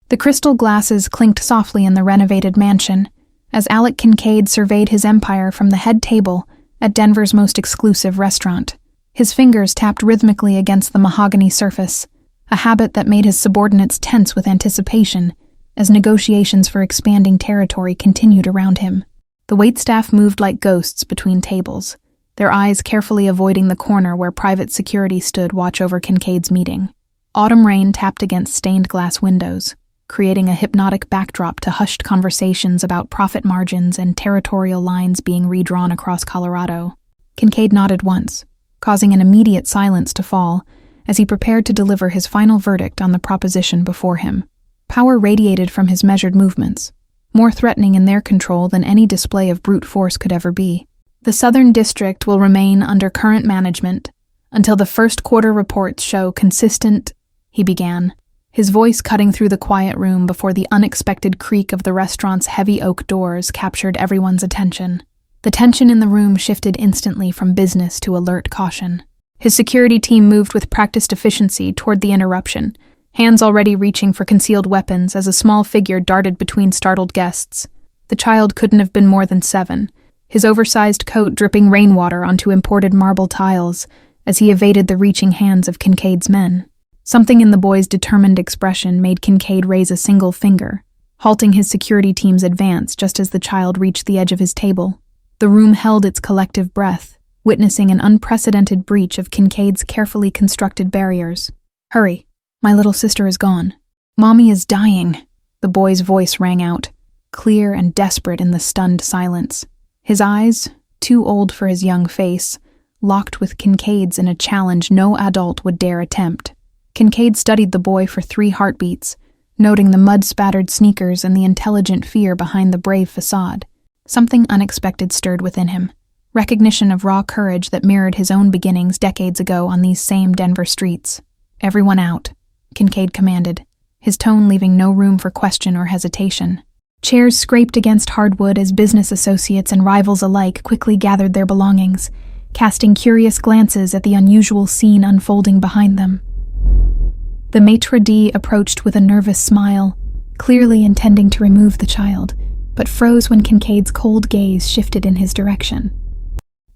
The crystal glasses clinked softly in the renovated mansion as Alec Concaid surveyed his empire from the head table at Denver's most exclusive restaurant. His fingers tapped rhythmically against the mahogany surface, a habit that made his subordinates tense with anticipation as negotiations for expanding territory continued around him. The waitstaff moved like ghosts between tables, their eyes carefully avoiding the corner where private security stood watch over Concaid's meeting. Autumn rain tapped against stained glass windows, creating a hypnotic backdrop to hushed conversations about profit margins and territorial lines being redrawn across Colorado. Concaid nodded once, causing an immediate silence to fall as he prepared to deliver his final verdict on the proposition before him. Power radiated from his measured movements, more threatening in their control than any display of brute force could ever be. The Southern District will remain under current management until the first quarter reports show consistent, he began, his voice cutting through the quiet room before the unexpected creak of the restaurant's heavy oak doors captured everyone's attention. The tension in the room shifted instantly from business to alert caution. His security team moved with practiced efficiency toward the interruption, hands already reaching for concealed weapons as a small figure darted between startled guests. The child couldn't have been more than 7, his oversized coat dripping rainwater onto imported marble tiles as he evaded the reaching hands of Concaid's men. Something in the boy's determined expression made Concaid raise a single finger, halting his security team's advance just as the child reached the edge of his table. The room held its collective breath, witnessing an unprecedented breach of Concaid's carefully constructed barriers. "Hurry, my little sister is gone. Mommy is dying," the boy's voice rang out, clear and desperate in the stunned silence. His eyes, too old for his young face, locked with Concaid's in a challenge no adult would dare attempt. Concaid studied the boy for 3 heartbeats, noting the mud-spattered sneakers and the intelligent fear behind the brave facade. Something unexpected stirred within him, recognition of raw courage that mirrored his own beginnings decades ago on these same Denver streets. "Everyone out," Concaid commanded, his tone leaving no room for question or hesitation. Chairs scraped against hardwood as business associates and rivals alike quickly gathered their belongings, casting curious glances at the unusual scene unfolding behind them. The maitre d' approached with a nervous smile, clearly intending to remove the child, but froze when Concaid's cold gaze shifted in his direction.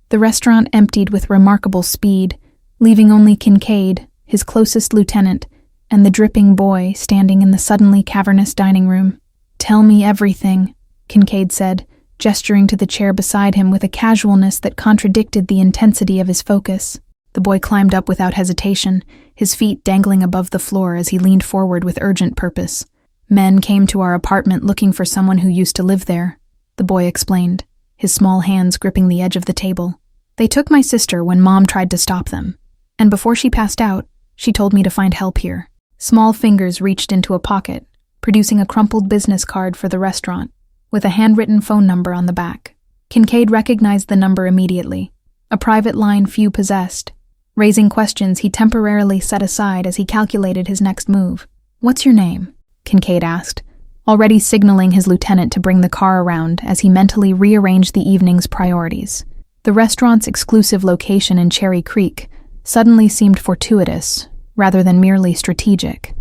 The restaurant emptied with remarkable speed, leaving only Concaid, his closest lieutenant, and the dripping boy standing in the suddenly cavernous dining room. "Tell me everything," Concaid said, gesturing to the chair beside him with a casualness that contradicted the intensity of his focus. The boy climbed up without hesitation, his feet dangling above the floor as he leaned forward with urgent purpose. "Men came to our apartment looking for someone who used to live there," the boy explained, his small hands gripping the edge of the table. "They took my sister when Mom tried to stop them, and before she passed out, she told me to find help here." Small fingers reached into a pocket, producing a crumpled business card for the restaurant, with a handwritten phone number on the back. Concaid recognized the number immediately, a private line few possessed, raising questions he temporarily set aside as he calculated his next move. "What's your name?" Concaid asked, already signaling his lieutenant to bring the car around as he mentally rearranged the evening's priorities. The restaurant's exclusive location in Cherry Creek suddenly seemed fortuitous, rather than merely strategic.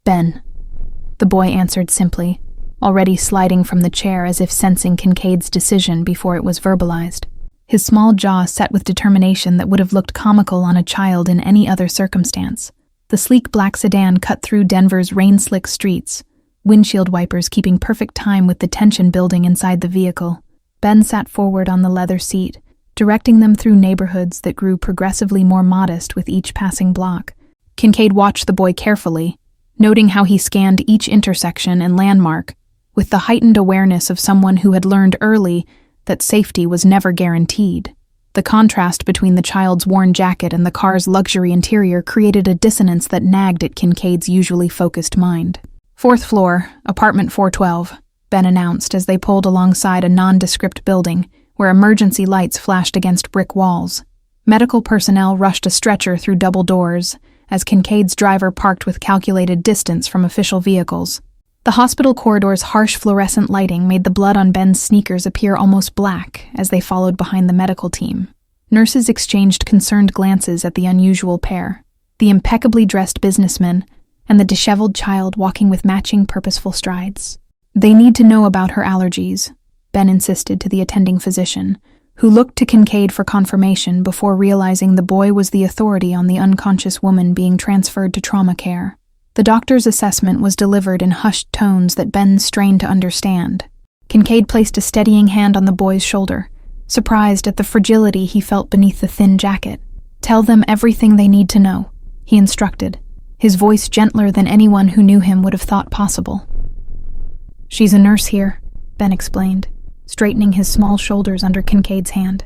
"Ben," the boy answered simply, already sliding from the chair as if sensing Concaid's decision before it was verbalized. His small jaw set with determination that would have looked comical on a child in any other circumstance. The sleek black sedan cut through Denver's rain-slick streets, windshield wipers keeping perfect time with the tension building inside the vehicle. Ben sat forward on the leather seat, directing them through neighborhoods that grew progressively more modest with each passing block. Concaid watched the boy carefully, noting how he scanned each intersection and landmark, with the heightened awareness of someone who had learned early that safety was never guaranteed. The contrast between the child's worn jacket and the car's luxury interior created a dissonance that nagged at Concaid's usually focused mind. "4th floor, apartment 412, Ben announced as they pulled alongside a nondescript building where emergency lights flashed against brick walls. Medical personnel rushed a stretcher through double doors as Concaid's driver parked with calculated distance from official vehicles. The hospital corridor's harsh fluorescent lighting made the blood on Ben's sneakers appear almost black as they followed behind the medical team. Nurses exchanged concerned glances at the unusual pair, the impeccably dressed businessman and the disheveled child walking with matching purposeful strides. They need to know about her allergies, Ben insisted to the attending physician, who looked to Concaid for confirmation before realizing the boy was the authority on the unconscious woman being transferred to trauma care. The doctor's assessment was delivered in hushed tones that Ben strained to understand. Concaid placed a steadying hand on the boy's shoulder, surprised at the fragility he felt beneath the thin jacket. "Tell them everything they need to know," he instructed, his voice gentler than anyone who knew him would have thought possible. "She's a nurse here," Ben explained, straightening his small shoulders under Concaid's hand.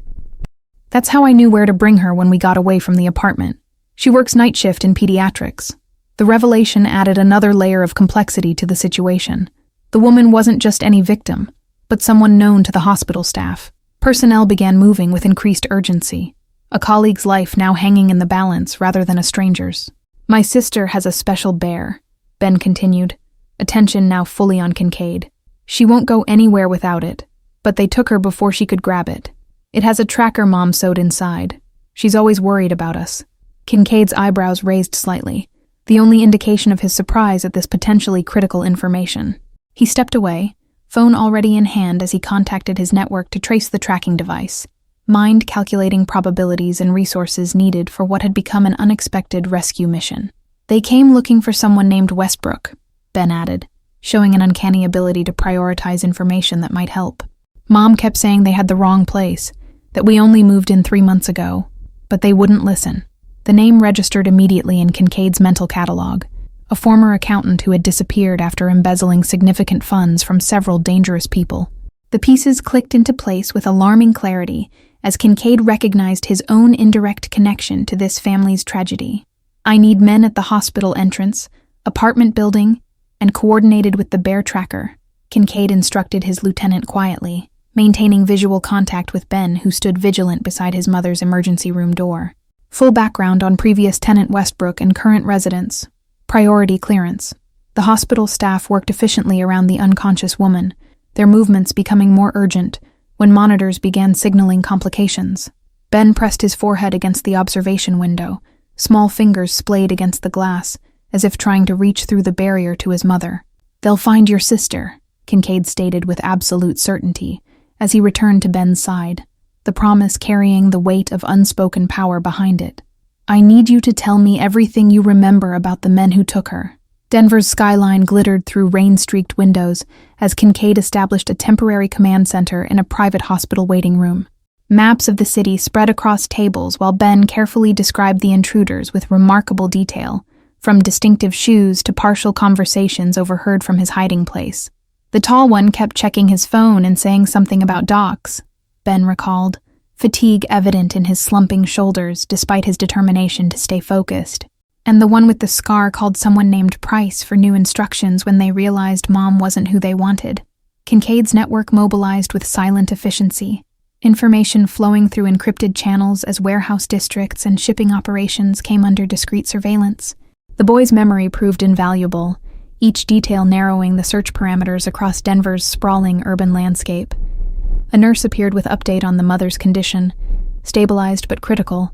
"That's how I knew where to bring her when we got away from the apartment. She works night shift in pediatrics." The revelation added another layer of complexity to the situation. The woman wasn't just any victim, but someone known to the hospital staff. Personnel began moving with increased urgency, a colleague's life now hanging in the balance rather than a stranger's. "My sister has a special bear," Ben continued, attention now fully on Concaid. "She won't go anywhere without it, but they took her before she could grab it. It has a tracker Mom sewed inside. She's always worried about us." Concaid's eyebrows raised slightly, the only indication of his surprise at this potentially critical information. He stepped away, phone already in hand as he contacted his network to trace the tracking device, mind calculating probabilities and resources needed for what had become an unexpected rescue mission. "They came looking for someone named Westbrook," Ben added, showing an uncanny ability to prioritize information that might help. "Mom kept saying they had the wrong place, that we only moved in 3 months ago, but they wouldn't listen." The name registered immediately in Concaid's mental catalog, a former accountant who had disappeared after embezzling significant funds from several dangerous people. The pieces clicked into place with alarming clarity as Concaid recognized his own indirect connection to this family's tragedy. "I need men at the hospital entrance, apartment building, and coordinated with the bear tracker," Concaid instructed his lieutenant quietly, maintaining visual contact with Ben, who stood vigilant beside his mother's emergency room door. Full background on previous tenant Westbrook and current residents. Priority clearance. The hospital staff worked efficiently around the unconscious woman, their movements becoming more urgent when monitors began signaling complications. Ben pressed his forehead against the observation window, small fingers splayed against the glass, as if trying to reach through the barrier to his mother. "They'll find your sister," Concaid stated with absolute certainty, as he returned to Ben's side, the promise carrying the weight of unspoken power behind it. "I need you to tell me everything you remember about the men who took her." Denver's skyline glittered through rain-streaked windows as Concaid established a temporary command center in a private hospital waiting room. Maps of the city spread across tables while Ben carefully described the intruders with remarkable detail, from distinctive shoes to partial conversations overheard from his hiding place. The tall one kept checking his phone and saying something about docs, Ben recalled, fatigue evident in his slumping shoulders despite his determination to stay focused. And the one with the scar called someone named Price for new instructions when they realized Mom wasn't who they wanted. Concaid's network mobilized with silent efficiency, information flowing through encrypted channels as warehouse districts and shipping operations came under discreet surveillance. The boy's memory proved invaluable, each detail narrowing the search parameters across Denver's sprawling urban landscape. A nurse appeared with update on the mother's condition, stabilized but critical,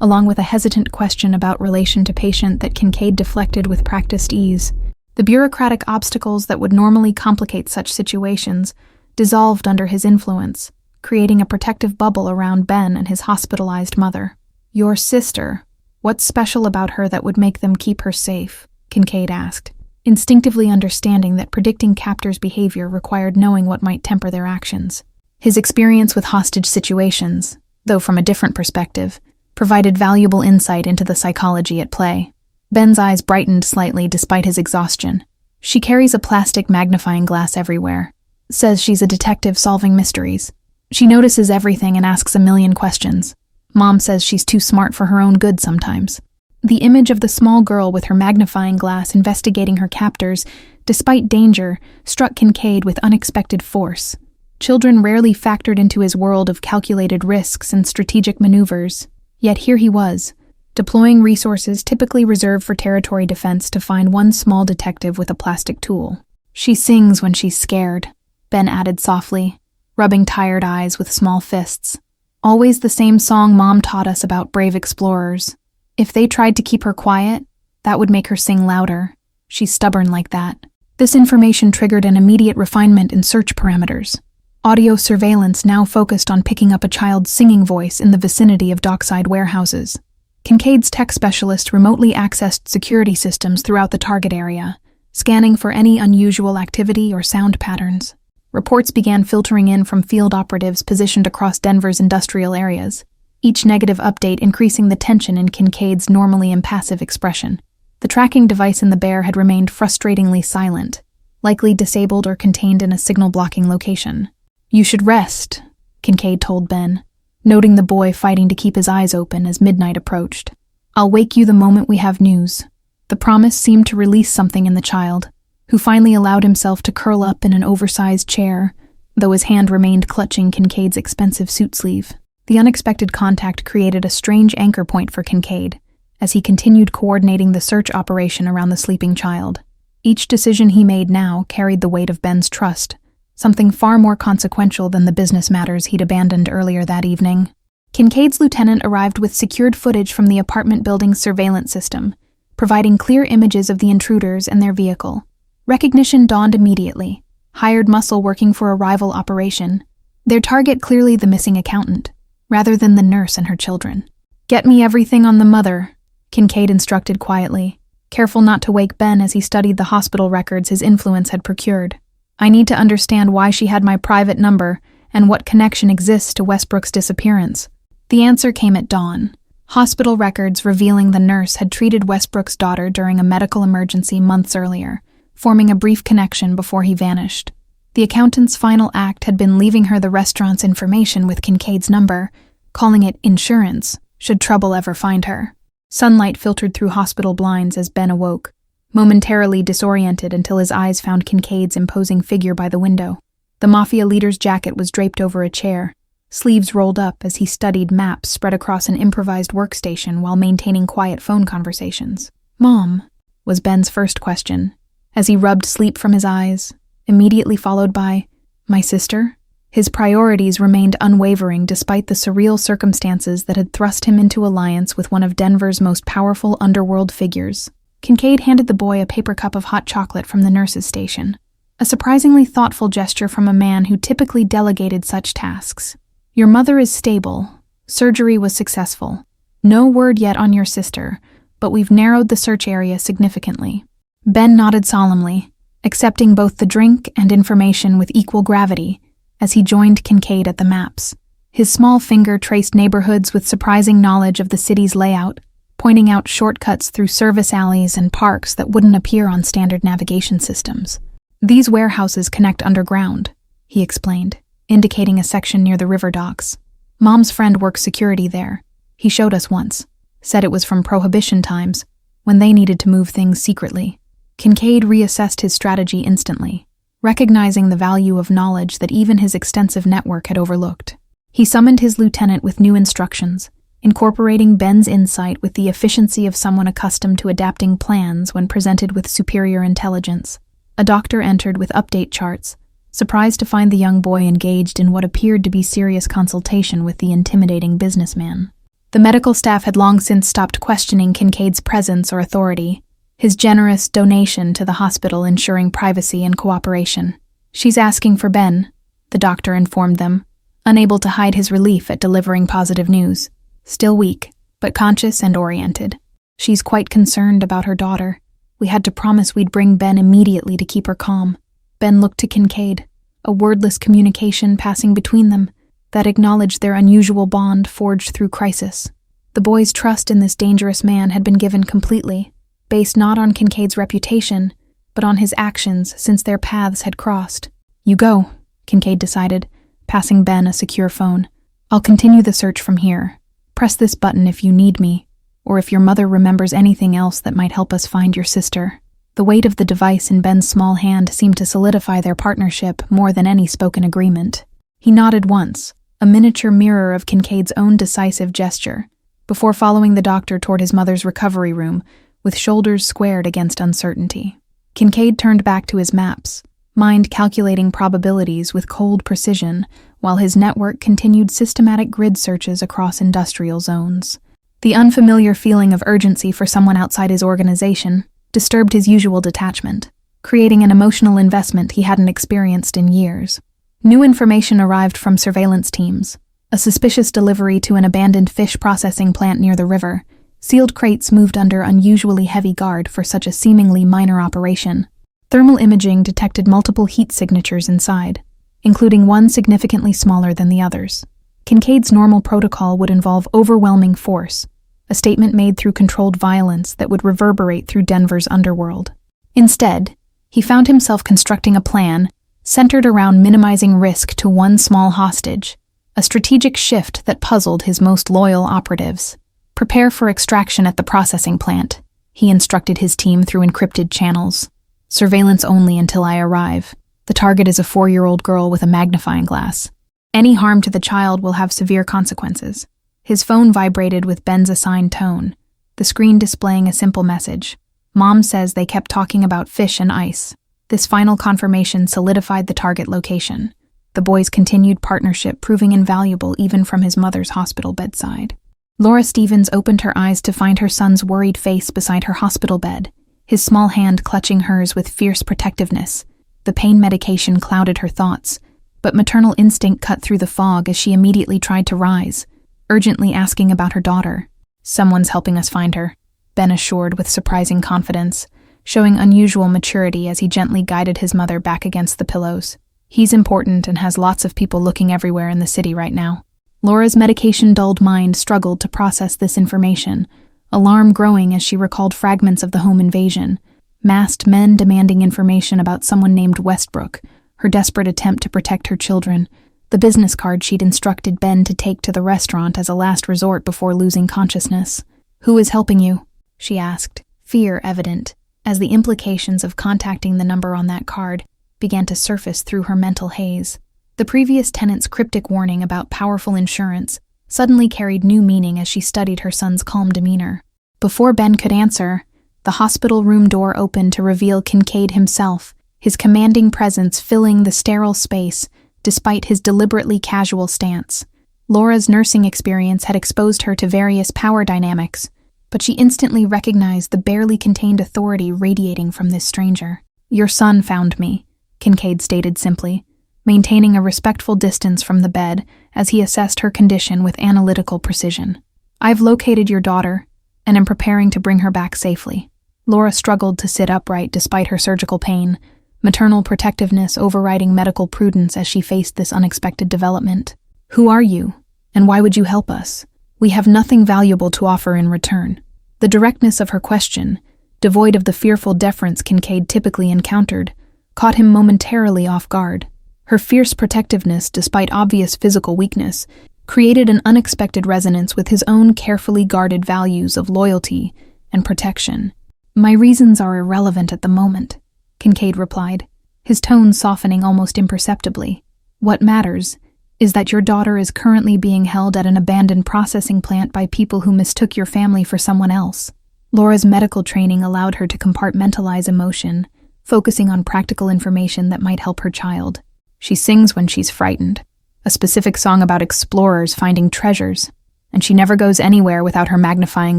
along with a hesitant question about relation to patient that Concaid deflected with practiced ease. The bureaucratic obstacles that would normally complicate such situations dissolved under his influence, creating a protective bubble around Ben and his hospitalized mother. "Your sister, what's special about her that would make them keep her safe?" Concaid asked, instinctively understanding that predicting captors' behavior required knowing what might temper their actions. His experience with hostage situations, though from a different perspective, provided valuable insight into the psychology at play. Ben's eyes brightened slightly despite his exhaustion. "She carries a plastic magnifying glass everywhere. Says she's a detective solving mysteries. She notices everything and asks a million questions. Mom says she's too smart for her own good sometimes." The image of the small girl with her magnifying glass investigating her captors, despite danger, struck Concaid with unexpected force. Children rarely factored into his world of calculated risks and strategic maneuvers. Yet here he was, deploying resources typically reserved for territory defense to find one small detective with a plastic tool. "She sings when she's scared," Ben added softly, rubbing tired eyes with small fists. "Always the same song Mom taught us about brave explorers. If they tried to keep her quiet, That would make her sing louder. She's stubborn like that. This information triggered an immediate refinement in search parameters. Audio surveillance now focused on picking up a child's singing voice in the vicinity of dockside warehouses. Concaid's tech specialist remotely accessed security systems throughout the target area, scanning for any unusual activity or sound patterns. Reports began filtering in from field operatives positioned across Denver's industrial areas, each negative update increasing the tension in Concaid's normally impassive expression. The tracking device in the bear had remained frustratingly silent, likely disabled or contained in a signal-blocking location. "You should rest," Concaid told Ben, noting the boy fighting to keep his eyes open as midnight approached. "I'll wake you the moment we have news." The promise seemed to release something in the child, who finally allowed himself to curl up in an oversized chair, though his hand remained clutching Concaid's expensive suit sleeve. The unexpected contact created a strange anchor point for Concaid, as he continued coordinating the search operation around the sleeping child. Each decision he made now carried the weight of Ben's trust, something far more consequential than the business matters he'd abandoned earlier that evening. Concaid's lieutenant arrived with secured footage from the apartment building's surveillance system, providing clear images of the intruders and their vehicle. Recognition dawned immediately. Hired muscle working for a rival operation. Their target clearly the missing accountant, rather than the nurse and her children. "Get me everything on the mother," Concaid instructed quietly, careful not to wake Ben as he studied the hospital records his influence had procured. "I need to understand why she had my private number and what connection exists to Westbrook's disappearance." The answer came at dawn. Hospital records revealing the nurse had treated Westbrook's daughter during a medical emergency months earlier, forming a brief connection before he vanished. The accountant's final act had been leaving her the restaurant's information with Concaid's number, calling it insurance, should trouble ever find her. Sunlight filtered through hospital blinds as Ben awoke, momentarily disoriented until his eyes found Concaid's imposing figure by the window. The Mafia leader's jacket was draped over a chair, sleeves rolled up as he studied maps spread across an improvised workstation while maintaining quiet phone conversations. "Mom," was Ben's first question, as he rubbed sleep from his eyes, immediately followed by, "My sister?" His priorities remained unwavering despite the surreal circumstances that had thrust him into alliance with one of Denver's most powerful underworld figures. Concaid handed the boy a paper cup of hot chocolate from the nurse's station, a surprisingly thoughtful gesture from a man who typically delegated such tasks. "Your mother is stable. Surgery was successful. No word yet on your sister, but we've narrowed the search area significantly." Ben nodded solemnly, accepting both the drink and information with equal gravity as he joined Concaid at the maps. His small finger traced neighborhoods with surprising knowledge of the city's layout, pointing out shortcuts through service alleys and parks that wouldn't appear on standard navigation systems. "These warehouses connect underground," he explained, indicating a section near the river docks. "Mom's friend works security there. He showed us once. Said it was from Prohibition times, when they needed to move things secretly." Concaid reassessed his strategy instantly, recognizing the value of knowledge that even his extensive network had overlooked. He summoned his lieutenant with new instructions, incorporating Ben's insight with the efficiency of someone accustomed to adapting plans when presented with superior intelligence. A doctor entered with update charts, surprised to find the young boy engaged in what appeared to be serious consultation with the intimidating businessman. The medical staff had long since stopped questioning Concaid's presence or authority, his generous donation to the hospital ensuring privacy and cooperation. "She's asking for Ben," the doctor informed them, unable to hide his relief at delivering positive news. "Still weak, but conscious and oriented. She's quite concerned about her daughter. We had to promise we'd bring Ben immediately to keep her calm." Ben looked to Concaid, a wordless communication passing between them that acknowledged their unusual bond forged through crisis. The boy's trust in this dangerous man had been given completely, based not on Concaid's reputation, but on his actions since their paths had crossed. "You go," Concaid decided, passing Ben a secure phone. "I'll continue the search from here. Press this button if you need me, or if your mother remembers anything else that might help us find your sister." The weight of the device in Ben's small hand seemed to solidify their partnership more than any spoken agreement. He nodded once, a miniature mirror of Concaid's own decisive gesture, before following the doctor toward his mother's recovery room, with shoulders squared against uncertainty. Concaid turned back to his maps, mind calculating probabilities with cold precision, while his network continued systematic grid searches across industrial zones. The unfamiliar feeling of urgency for someone outside his organization disturbed his usual detachment, creating an emotional investment he hadn't experienced in years. New information arrived from surveillance teams. A suspicious delivery to an abandoned fish processing plant near the river. Sealed crates moved under unusually heavy guard for such a seemingly minor operation. Thermal imaging detected multiple heat signatures inside, including one significantly smaller than the others. Concaid's normal protocol would involve overwhelming force, a statement made through controlled violence that would reverberate through Denver's underworld. Instead, he found himself constructing a plan centered around minimizing risk to one small hostage, a strategic shift that puzzled his most loyal operatives. Prepare for extraction at the processing plant, he instructed his team through encrypted channels. Surveillance only until I arrive. The target is a 4-year-old girl with a magnifying glass. Any harm to the child will have severe consequences. His phone vibrated with Ben's assigned tone, the screen displaying a simple message. Mom says they kept talking about fish and ice. This final confirmation solidified the target location, the boy's continued partnership proving invaluable even from his mother's hospital bedside. Laura Stevens opened her eyes to find her son's worried face beside her hospital bed, his small hand clutching hers with fierce protectiveness. The pain medication clouded her thoughts, but maternal instinct cut through the fog as she immediately tried to rise, urgently asking about her daughter. Someone's helping us find her, Ben assured with surprising confidence, showing unusual maturity as he gently guided his mother back against the pillows. He's important and has lots of people looking everywhere in the city right now. Laura's medication-dulled mind struggled to process this information, alarm growing as she recalled fragments of the home invasion, masked men demanding information about someone named Westbrook, her desperate attempt to protect her children, the business card she'd instructed Ben to take to the restaurant as a last resort before losing consciousness. "Who is helping you?" she asked, fear evident, as the implications of contacting the number on that card began to surface through her mental haze. The previous tenant's cryptic warning about powerful insurance suddenly carried new meaning as she studied her son's calm demeanor. Before Ben could answer, the hospital room door opened to reveal Concaid himself, his commanding presence filling the sterile space despite his deliberately casual stance. Laura's nursing experience had exposed her to various power dynamics, but she instantly recognized the barely contained authority radiating from this stranger. "Your son found me," Concaid stated simply, maintaining a respectful distance from the bed as he assessed her condition with analytical precision. "I've located your daughter, and am preparing to bring her back safely." Laura struggled to sit upright despite her surgical pain, maternal protectiveness overriding medical prudence as she faced this unexpected development. "Who are you, and why would you help us? We have nothing valuable to offer in return." The directness of her question, devoid of the fearful deference Concaid typically encountered, caught him momentarily off guard. Her fierce protectiveness, despite obvious physical weakness, created an unexpected resonance with his own carefully guarded values of loyalty and protection. "My reasons are irrelevant at the moment," Concaid replied, his tone softening almost imperceptibly. "What matters is that your daughter is currently being held at an abandoned processing plant by people who mistook your family for someone else." Laura's medical training allowed her to compartmentalize emotion, focusing on practical information that might help her child. "She sings when she's frightened, a specific song about explorers finding treasures, and she never goes anywhere without her magnifying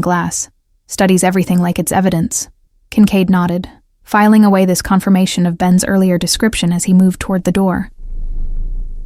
glass. Studies everything like it's evidence." Concaid nodded, filing away this confirmation of Ben's earlier description as he moved toward the door.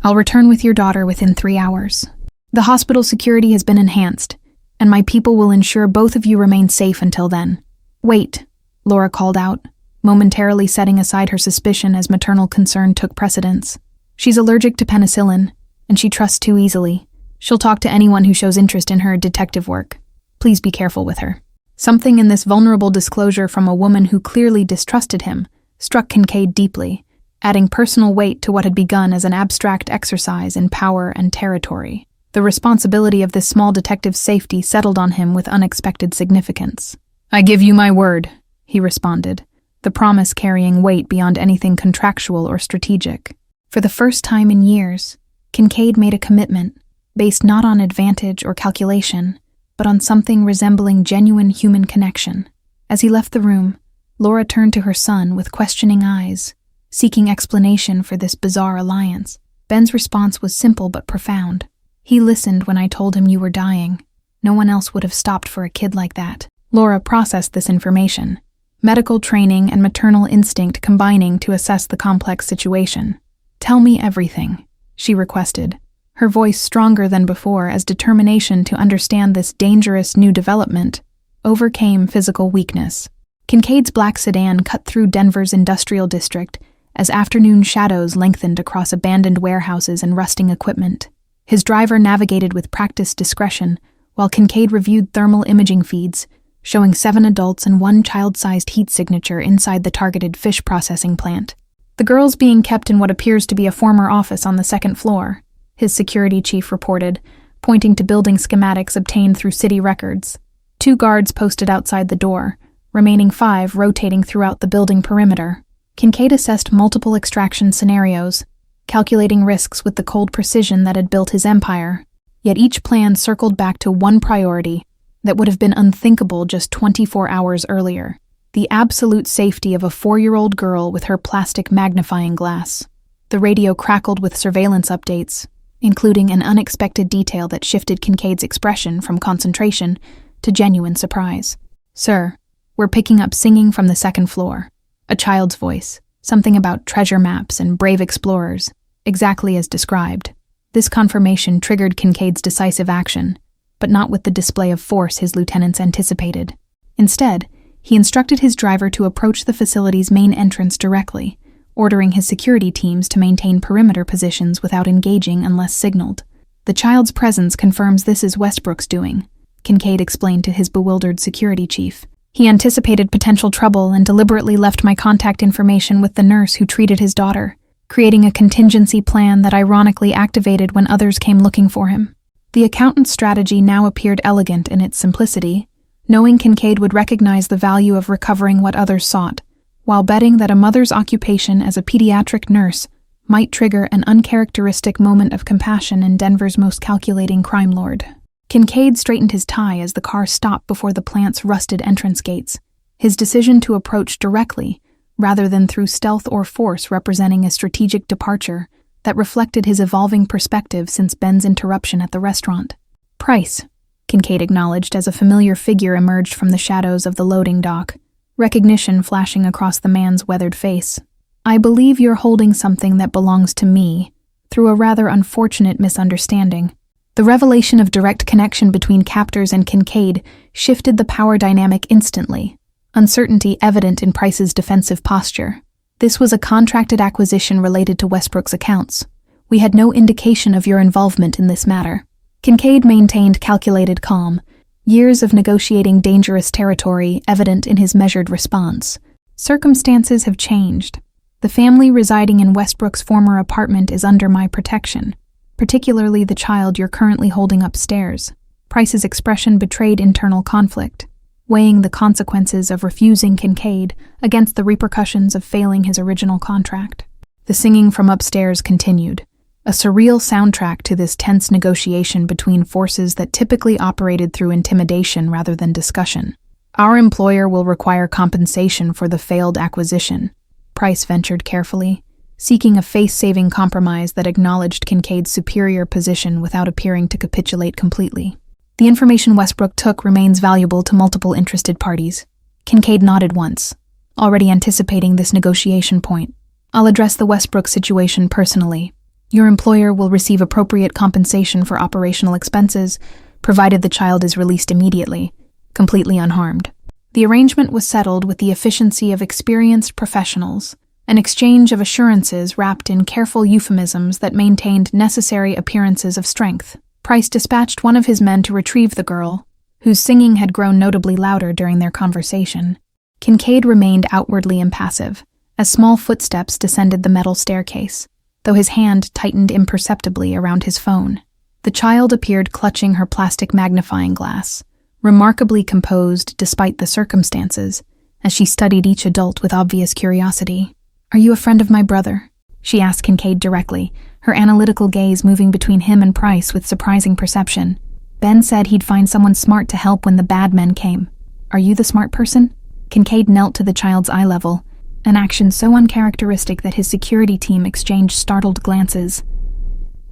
"I'll return with your daughter within 3 hours. The hospital security has been enhanced, and my people will ensure both of you remain safe until then." "Wait," Laura called out, momentarily setting aside her suspicion as maternal concern took precedence. "She's allergic to penicillin, and she trusts too easily. She'll talk to anyone who shows interest in her detective work. Please be careful with her." Something in this vulnerable disclosure from a woman who clearly distrusted him struck Concaid deeply, adding personal weight to what had begun as an abstract exercise in power and territory. The responsibility of this small detective's safety settled on him with unexpected significance. "I give you my word," he responded, the promise carrying weight beyond anything contractual or strategic. For the first time in years, Concaid made a commitment, based not on advantage or calculation, but on something resembling genuine human connection. As he left the room, Laura turned to her son with questioning eyes, seeking explanation for this bizarre alliance. Ben's response was simple but profound. "He listened when I told him you were dying. No one else would have stopped for a kid like that. Laura processed this information, medical training and maternal instinct combining to assess the complex situation. "Tell me everything," she requested, her voice stronger than before as determination to understand this dangerous new development overcame physical weakness. Concaid's black sedan cut through Denver's industrial district as afternoon shadows lengthened across abandoned warehouses and rusting equipment. His driver navigated with practiced discretion, while Concaid reviewed thermal imaging feeds, showing 7 adults and 1 child-sized heat signature inside the targeted fish processing plant. The girls being kept in what appears to be a former office on the 2nd floor, his security chief reported, pointing to building schematics obtained through city records. 2 guards posted outside the door, remaining 5 rotating throughout the building perimeter. Concaid assessed multiple extraction scenarios, calculating risks with the cold precision that had built his empire, yet each plan circled back to one priority that would have been unthinkable just 24 hours earlier: the absolute safety of a 4-year-old girl with her plastic magnifying glass. The radio crackled with surveillance updates, including an unexpected detail that shifted Concaid's expression from concentration to genuine surprise. "Sir, we're picking up singing from the 2nd floor. A child's voice, something about treasure maps and brave explorers, exactly as described." This confirmation triggered Concaid's decisive action, but not with the display of force his lieutenants anticipated. Instead, he instructed his driver to approach the facility's main entrance directly, ordering his security teams to maintain perimeter positions without engaging unless signaled. "The child's presence confirms this is Westbrook's doing," Concaid explained to his bewildered security chief. "He anticipated potential trouble and deliberately left my contact information with the nurse who treated his daughter, creating a contingency plan that ironically activated when others came looking for him." The accountant's strategy now appeared elegant in its simplicity, knowing Concaid would recognize the value of recovering what others sought, while betting that a mother's occupation as a pediatric nurse might trigger an uncharacteristic moment of compassion in Denver's most calculating crime lord. Concaid straightened his tie as the car stopped before the plant's rusted entrance gates, his decision to approach directly, rather than through stealth or force, representing a strategic departure that reflected his evolving perspective since Ben's interruption at the restaurant. "Price," Concaid acknowledged as a familiar figure emerged from the shadows of the loading dock, recognition flashing across the man's weathered face. "I believe you're holding something that belongs to me, through a rather unfortunate misunderstanding." The revelation of direct connection between captors and Concaid shifted the power dynamic instantly, uncertainty evident in Price's defensive posture. "This was a contracted acquisition related to Westbrook's accounts. We had no indication of your involvement in this matter." Concaid maintained calculated calm, years of negotiating dangerous territory evident in his measured response. "Circumstances have changed. The family residing in Westbrook's former apartment is under my protection, particularly the child you're currently holding upstairs." Price's expression betrayed internal conflict, weighing the consequences of refusing Concaid against the repercussions of failing his original contract. The singing from upstairs continued, a surreal soundtrack to this tense negotiation between forces that typically operated through intimidation rather than discussion. "Our employer will require compensation for the failed acquisition," Price ventured carefully, seeking a face-saving compromise that acknowledged Concaid's superior position without appearing to capitulate completely. "The information Westbrook took remains valuable to multiple interested parties." Concaid nodded once, already anticipating this negotiation point. "I'll address the Westbrook situation personally. Your employer will receive appropriate compensation for operational expenses, provided the child is released immediately, completely unharmed." The arrangement was settled with the efficiency of experienced professionals, an exchange of assurances wrapped in careful euphemisms that maintained necessary appearances of strength. Price dispatched one of his men to retrieve the girl, whose singing had grown notably louder during their conversation. Concaid remained outwardly impassive, as small footsteps descended the metal staircase, though his hand tightened imperceptibly around his phone. The child appeared clutching her plastic magnifying glass, remarkably composed despite the circumstances, as she studied each adult with obvious curiosity. "Are you a friend of my brother?" she asked Concaid directly, her analytical gaze moving between him and Price with surprising perception. "Ben said he'd find someone smart to help when the bad men came. Are you the smart person?" Concaid knelt to the child's eye level, an action so uncharacteristic that his security team exchanged startled glances.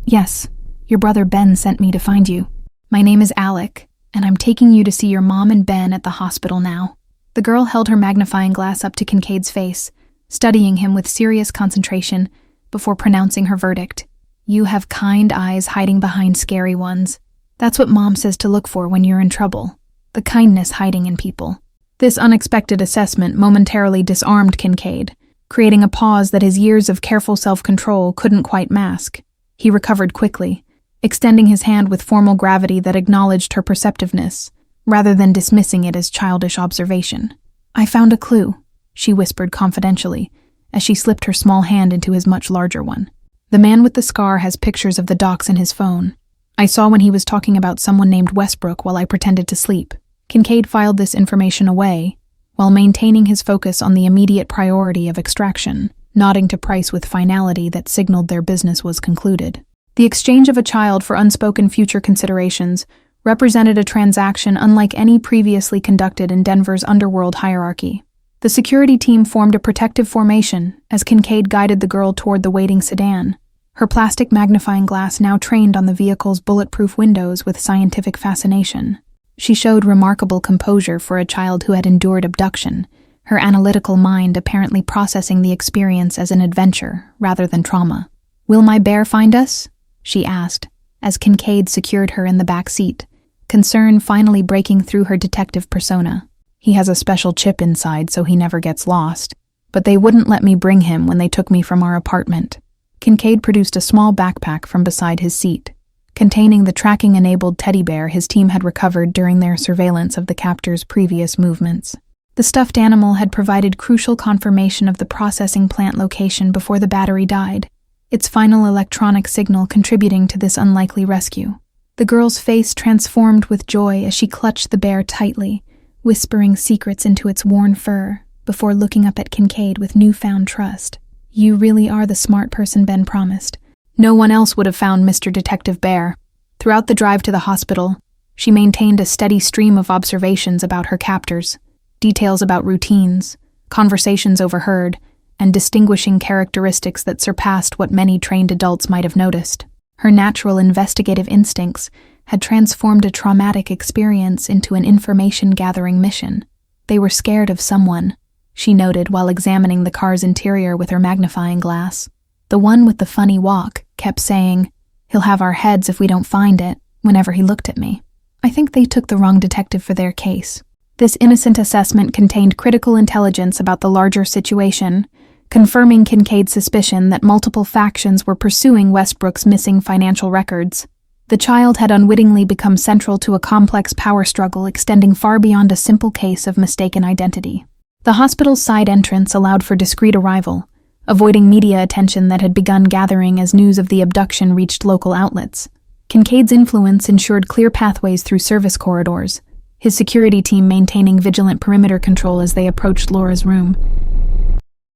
"Yes, your brother Ben sent me to find you. My name is Alec, And I'm taking you to see your mom and Ben at the hospital now." The girl held her magnifying glass up to Concaid's face, studying him with serious concentration before pronouncing her verdict. "You have kind eyes hiding behind scary ones. That's what Mom says to look for when you're in trouble. The kindness hiding in people." This unexpected assessment momentarily disarmed Concaid, creating a pause that his years of careful self-control couldn't quite mask. He recovered quickly, extending his hand with formal gravity that acknowledged her perceptiveness, rather than dismissing it as childish observation. "I found a clue," she whispered confidentially, as she slipped her small hand into his much larger one. "The man with the scar has pictures of the docks in his phone. I saw when he was talking about someone named Westbrook while I pretended to sleep." Concaid filed this information away, while maintaining his focus on the immediate priority of extraction, nodding to Price with finality that signaled their business was concluded. The exchange of a child for unspoken future considerations represented a transaction unlike any previously conducted in Denver's underworld hierarchy. The security team formed a protective formation as Concaid guided the girl toward the waiting sedan, her plastic magnifying glass now trained on the vehicle's bulletproof windows with scientific fascination. She showed remarkable composure for a child who had endured abduction, her analytical mind apparently processing the experience as an adventure rather than trauma. "Will my bear find us?" she asked, as Concaid secured her in the back seat, concern finally breaking through her detective persona. "He has a special chip inside so he never gets lost, but they wouldn't let me bring him when they took me from our apartment." Concaid produced a small backpack from beside his seat, containing the tracking-enabled teddy bear his team had recovered during their surveillance of the captor's previous movements. The stuffed animal had provided crucial confirmation of the processing plant location before the battery died, its final electronic signal contributing to this unlikely rescue. The girl's face transformed with joy as she clutched the bear tightly, whispering secrets into its worn fur, before looking up at Concaid with newfound trust. "You really are the smart person Ben promised. No one else would have found Mr. Detective Bear." Throughout the drive to the hospital, she maintained a steady stream of observations about her captors, details about routines, conversations overheard, and distinguishing characteristics that surpassed what many trained adults might have noticed. Her natural investigative instincts had transformed a traumatic experience into an information-gathering mission. They were scared of someone, she noted while examining the car's interior with her magnifying glass. The one with the funny walk kept saying, "He'll have our heads if we don't find it," whenever he looked at me. I think they took the wrong detective for their case. This innocent assessment contained critical intelligence about the larger situation, confirming Concaid's suspicion that multiple factions were pursuing Westbrook's missing financial records. The child had unwittingly become central to a complex power struggle extending far beyond a simple case of mistaken identity. The hospital's side entrance allowed for discreet arrival, avoiding media attention that had begun gathering as news of the abduction reached local outlets. Concaid's influence ensured clear pathways through service corridors, his security team maintaining vigilant perimeter control as they approached Laura's room.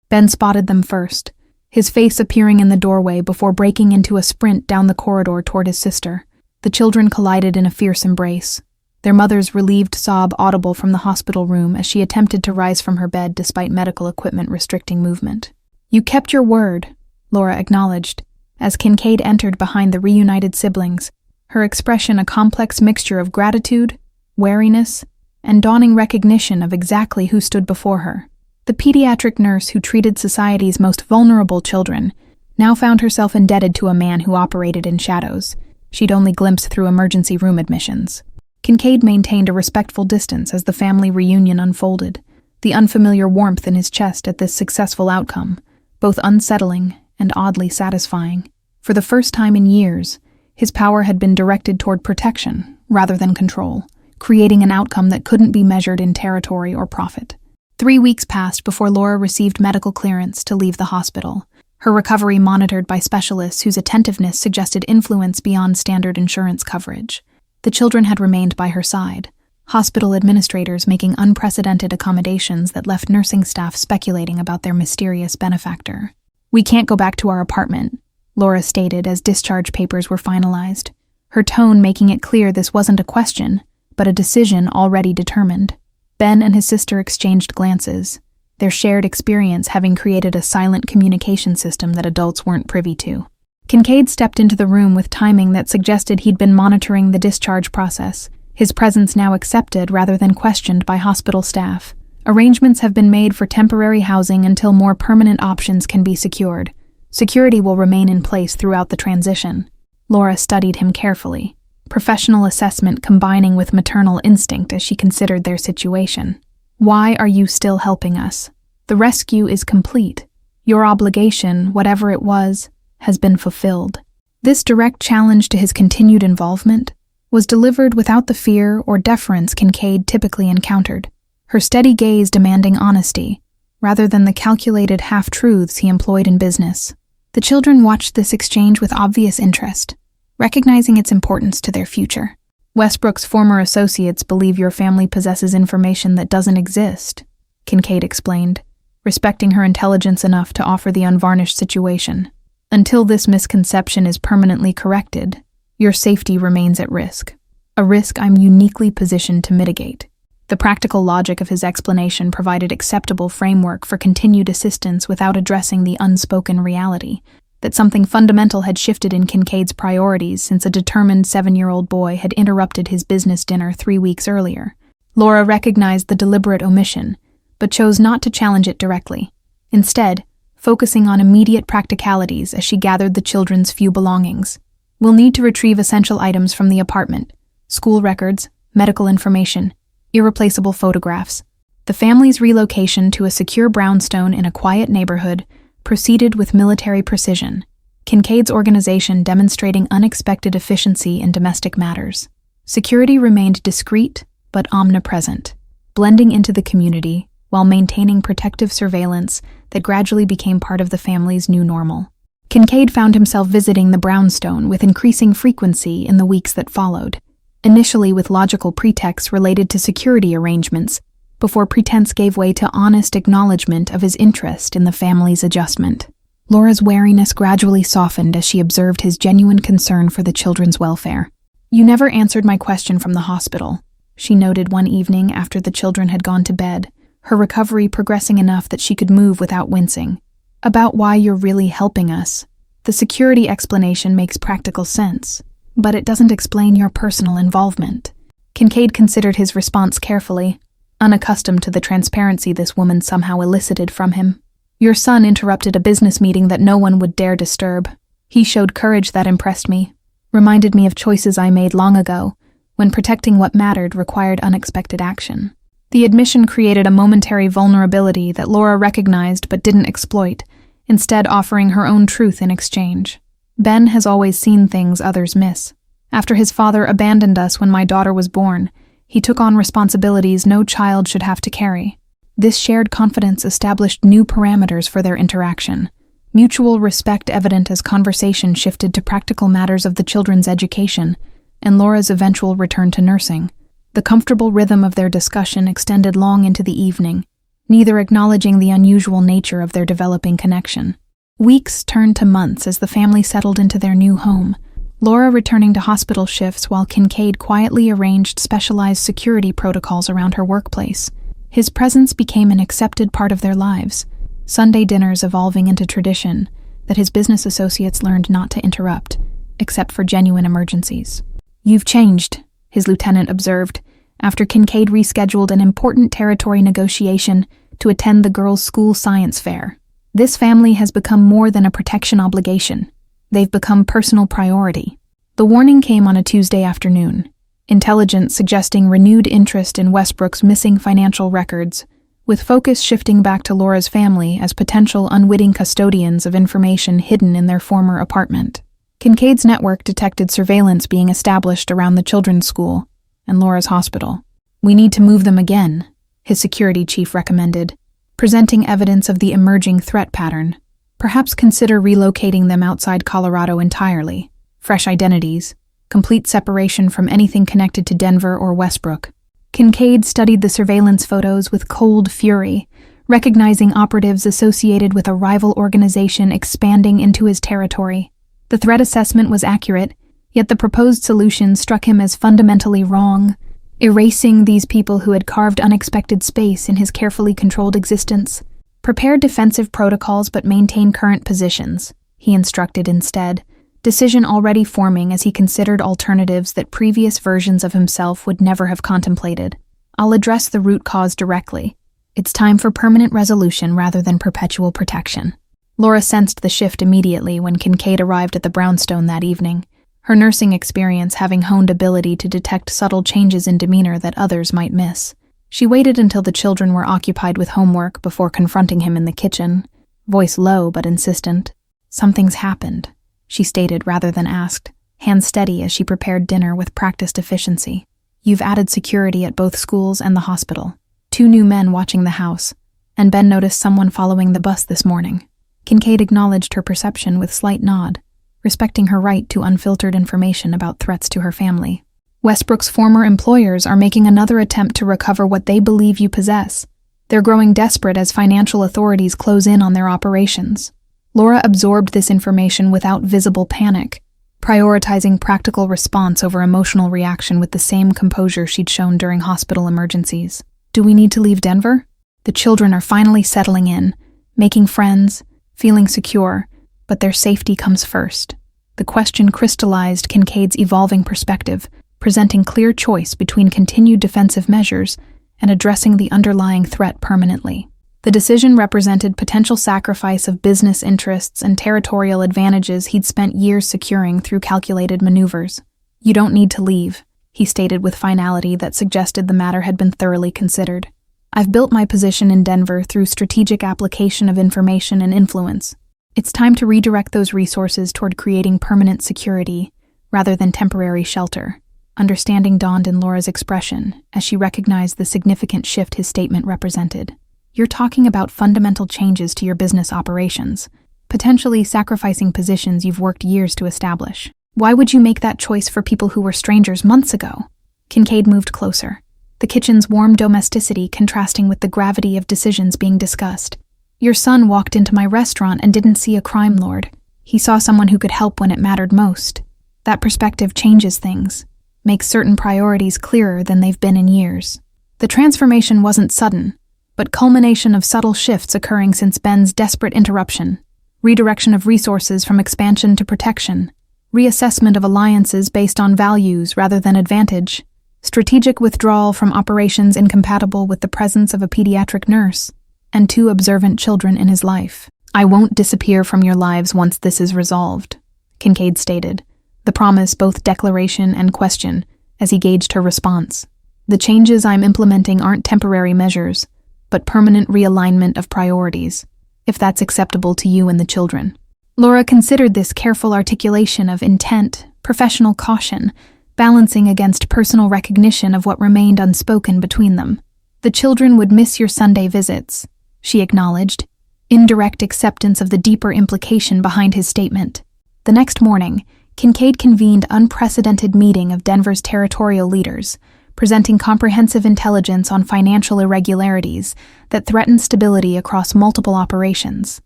Ben spotted them first, his face appearing in the doorway before breaking into a sprint down the corridor toward his sister. The children collided in a fierce embrace, their mother's relieved sob audible from the hospital room as she attempted to rise from her bed despite medical equipment restricting movement. "You kept your word," Laura acknowledged, as Concaid entered behind the reunited siblings, her expression a complex mixture of gratitude, wariness, and dawning recognition of exactly who stood before her. The pediatric nurse who treated society's most vulnerable children now found herself indebted to a man who operated in shadows she'd only glimpsed through emergency room admissions. Concaid maintained a respectful distance as the family reunion unfolded, the unfamiliar warmth in his chest at this successful outcome, both unsettling and oddly satisfying. For the first time in years, his power had been directed toward protection rather than control, creating an outcome that couldn't be measured in territory or profit. 3 weeks passed before Laura received medical clearance to leave the hospital, her recovery monitored by specialists whose attentiveness suggested influence beyond standard insurance coverage. The children had remained by her side, hospital administrators making unprecedented accommodations that left nursing staff speculating about their mysterious benefactor. "We can't go back to our apartment," Laura stated as discharge papers were finalized, her tone making it clear this wasn't a question, but a decision already determined. Ben and his sister exchanged glances, their shared experience having created a silent communication system that adults weren't privy to. Concaid stepped into the room with timing that suggested he'd been monitoring the discharge process, his presence now accepted rather than questioned by hospital staff. Arrangements have been made for temporary housing until more permanent options can be secured. Security will remain in place throughout the transition. Laura studied him carefully, professional assessment combining with maternal instinct as she considered their situation. Why are you still helping us? The rescue is complete. Your obligation, whatever it was, has been fulfilled. This direct challenge to his continued involvement was delivered without the fear or deference Concaid typically encountered, her steady gaze demanding honesty, rather than the calculated half-truths he employed in business. The children watched this exchange with obvious interest, recognizing its importance to their future. Westbrook's former associates believe your family possesses information that doesn't exist, Concaid explained, respecting her intelligence enough to offer the unvarnished situation. Until this misconception is permanently corrected, your safety remains at risk, a risk I'm uniquely positioned to mitigate. The practical logic of his explanation provided acceptable framework for continued assistance without addressing the unspoken reality that something fundamental had shifted in Concaid's priorities since a determined 7-year-old boy had interrupted his business dinner 3 weeks earlier. Laura recognized the deliberate omission, but chose not to challenge it directly, instead focusing on immediate practicalities as she gathered the children's few belongings. We'll need to retrieve essential items from the apartment: school records, medical information, irreplaceable photographs. The family's relocation to a secure brownstone in a quiet neighborhood proceeded with military precision, Concaid's organization demonstrating unexpected efficiency in domestic matters. Security remained discreet but omnipresent, blending into the community while maintaining protective surveillance that gradually became part of the family's new normal. Concaid found himself visiting the brownstone with increasing frequency in the weeks that followed, initially with logical pretexts related to security arrangements, before pretense gave way to honest acknowledgement of his interest in the family's adjustment. Laura's wariness gradually softened as she observed his genuine concern for the children's welfare. "You never answered my question from the hospital," she noted one evening after the children had gone to bed, her recovery progressing enough that she could move without wincing. "About why you're really helping us. The security explanation makes practical sense, but it doesn't explain your personal involvement." Concaid considered his response carefully, unaccustomed to the transparency this woman somehow elicited from him. "Your son interrupted a business meeting that no one would dare disturb. He showed courage that impressed me, reminded me of choices I made long ago, when protecting what mattered required unexpected action." The admission created a momentary vulnerability that Laura recognized but didn't exploit, instead offering her own truth in exchange. "Ben has always seen things others miss. After his father abandoned us when my daughter was born, he took on responsibilities no child should have to carry. This shared confidence established new parameters for their interaction, mutual respect evident as conversation shifted to practical matters of the children's education and Laura's eventual return to nursing. The comfortable rhythm of their discussion extended long into the evening, neither acknowledging the unusual nature of their developing connection. Weeks turned to months as the family settled into their new home, Laura returning to hospital shifts while Concaid quietly arranged specialized security protocols around her workplace. His presence became an accepted part of their lives, Sunday dinners evolving into tradition that his business associates learned not to interrupt, except for genuine emergencies. "You've changed," his lieutenant observed, after Concaid rescheduled an important territory negotiation to attend the girls' school science fair. "This family has become more than a protection obligation. They've become personal priority." The warning came on a Tuesday afternoon, intelligence suggesting renewed interest in Westbrook's missing financial records, with focus shifting back to Laura's family as potential unwitting custodians of information hidden in their former apartment. Concaid's network detected surveillance being established around the children's school and Laura's hospital. "We need to move them again," his security chief recommended, presenting evidence of the emerging threat pattern. "Perhaps consider relocating them outside Colorado entirely. Fresh identities, complete separation from anything connected to Denver or Westbrook." Concaid studied the surveillance photos with cold fury, recognizing operatives associated with a rival organization expanding into his territory. The threat assessment was accurate, yet the proposed solution struck him as fundamentally wrong, erasing these people who had carved unexpected space in his carefully controlled existence. "Prepare defensive protocols but maintain current positions," he instructed instead, decision already forming as he considered alternatives that previous versions of himself would never have contemplated. I'll address the root cause directly. It's time for permanent resolution rather than perpetual protection. Laura sensed the shift immediately when Concaid arrived at the brownstone that evening, her nursing experience having honed ability to detect subtle changes in demeanor that others might miss. She waited until the children were occupied with homework before confronting him in the kitchen, voice low but insistent. "Something's happened," she stated rather than asked, hands steady as she prepared dinner with practiced efficiency. "You've added security at both schools and the hospital. 2 new men watching the house, and Ben noticed someone following the bus this morning." Concaid acknowledged her perception with slight nod, respecting her right to unfiltered information about threats to her family. "Westbrook's former employers are making another attempt to recover what they believe you possess. They're growing desperate as financial authorities close in on their operations." Laura absorbed this information without visible panic, prioritizing practical response over emotional reaction with the same composure she'd shown during hospital emergencies. "Do we need to leave Denver? The children are finally settling in, making friends, feeling secure, but their safety comes first." The question crystallized Concaid's evolving perspective, presenting clear choice between continued defensive measures and addressing the underlying threat permanently. The decision represented potential sacrifice of business interests and territorial advantages he'd spent years securing through calculated maneuvers. "You don't need to leave," he stated with finality that suggested the matter had been thoroughly considered. "I've built my position in Denver through strategic application of information and influence. It's time to redirect those resources toward creating permanent security rather than temporary shelter." Understanding dawned in Laura's expression as she recognized the significant shift his statement represented. "You're talking about fundamental changes to your business operations, potentially sacrificing positions you've worked years to establish. Why would you make that choice for people who were strangers months ago?" Concaid moved closer, the kitchen's warm domesticity contrasting with the gravity of decisions being discussed. "Your son walked into my restaurant and didn't see a crime lord. He saw someone who could help when it mattered most. That perspective changes things, makes certain priorities clearer than they've been in years." The transformation wasn't sudden, but culmination of subtle shifts occurring since Ben's desperate interruption, redirection of resources from expansion to protection, reassessment of alliances based on values rather than advantage, strategic withdrawal from operations incompatible with the presence of a pediatric nurse, and 2 observant children in his life. "I won't disappear from your lives once this is resolved," Concaid stated, the promise both declaration and question as he gauged her response. "The changes I'm implementing aren't temporary measures, but permanent realignment of priorities, if that's acceptable to you and the children." Laura considered this careful articulation of intent, professional caution, balancing against personal recognition of what remained unspoken between them. "The children would miss your Sunday visits," she acknowledged, indirect acceptance of the deeper implication behind his statement. The next morning, Concaid convened unprecedented meeting of Denver's territorial leaders, presenting comprehensive intelligence on financial irregularities that threatened stability across multiple operations.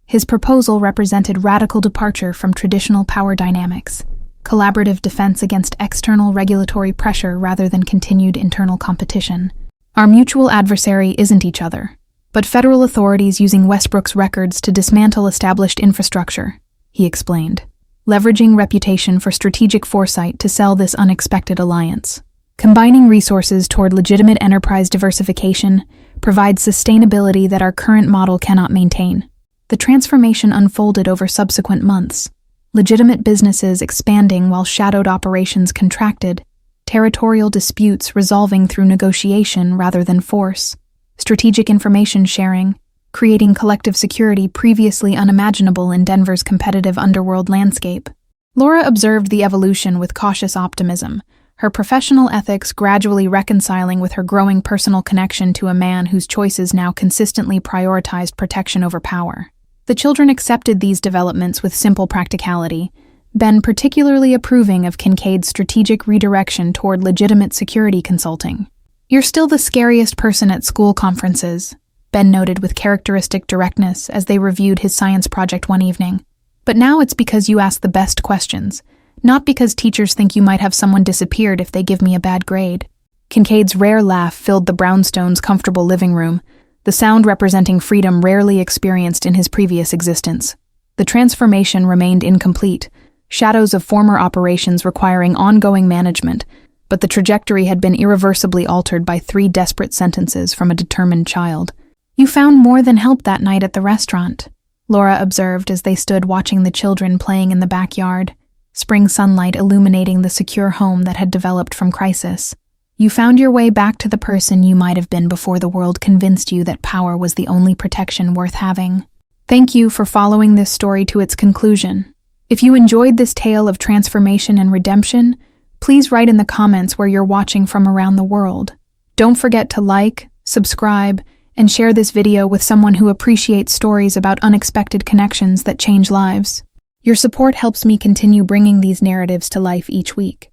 His proposal represented radical departure from traditional power dynamics, collaborative defense against external regulatory pressure rather than continued internal competition. "Our mutual adversary isn't each other, but federal authorities using Westbrook's records to dismantle established infrastructure," he explained, leveraging reputation for strategic foresight to sell this unexpected alliance. "Combining resources toward legitimate enterprise diversification provides sustainability that our current model cannot maintain." The transformation unfolded over subsequent months, legitimate businesses expanding while shadowed operations contracted, territorial disputes resolving through negotiation rather than force, strategic information sharing, creating collective security previously unimaginable in Denver's competitive underworld landscape. Laura observed the evolution with cautious optimism, her professional ethics gradually reconciling with her growing personal connection to a man whose choices now consistently prioritized protection over power. The children accepted these developments with simple practicality, Ben particularly approving of Concaid's strategic redirection toward legitimate security consulting. "You're still the scariest person at school conferences," Ben noted with characteristic directness as they reviewed his science project one evening. "But now it's because you ask the best questions, not because teachers think you might have someone disappeared if they give me a bad grade." Concaid's rare laugh filled the brownstone's comfortable living room, the sound representing freedom rarely experienced in his previous existence. The transformation remained incomplete, shadows of former operations requiring ongoing management, but the trajectory had been irreversibly altered by 3 desperate sentences from a determined child. "You found more than help that night at the restaurant," Laura observed as they stood watching the children playing in the backyard, spring sunlight illuminating the secure home that had developed from crisis. "You found your way back to the person you might have been before the world convinced you that power was the only protection worth having. Thank you for following this story to its conclusion. If you enjoyed this tale of transformation and redemption, please write in the comments where you're watching from around the world. Don't forget to like, subscribe, and share this video with someone who appreciates stories about unexpected connections that change lives. Your support helps me continue bringing these narratives to life each week.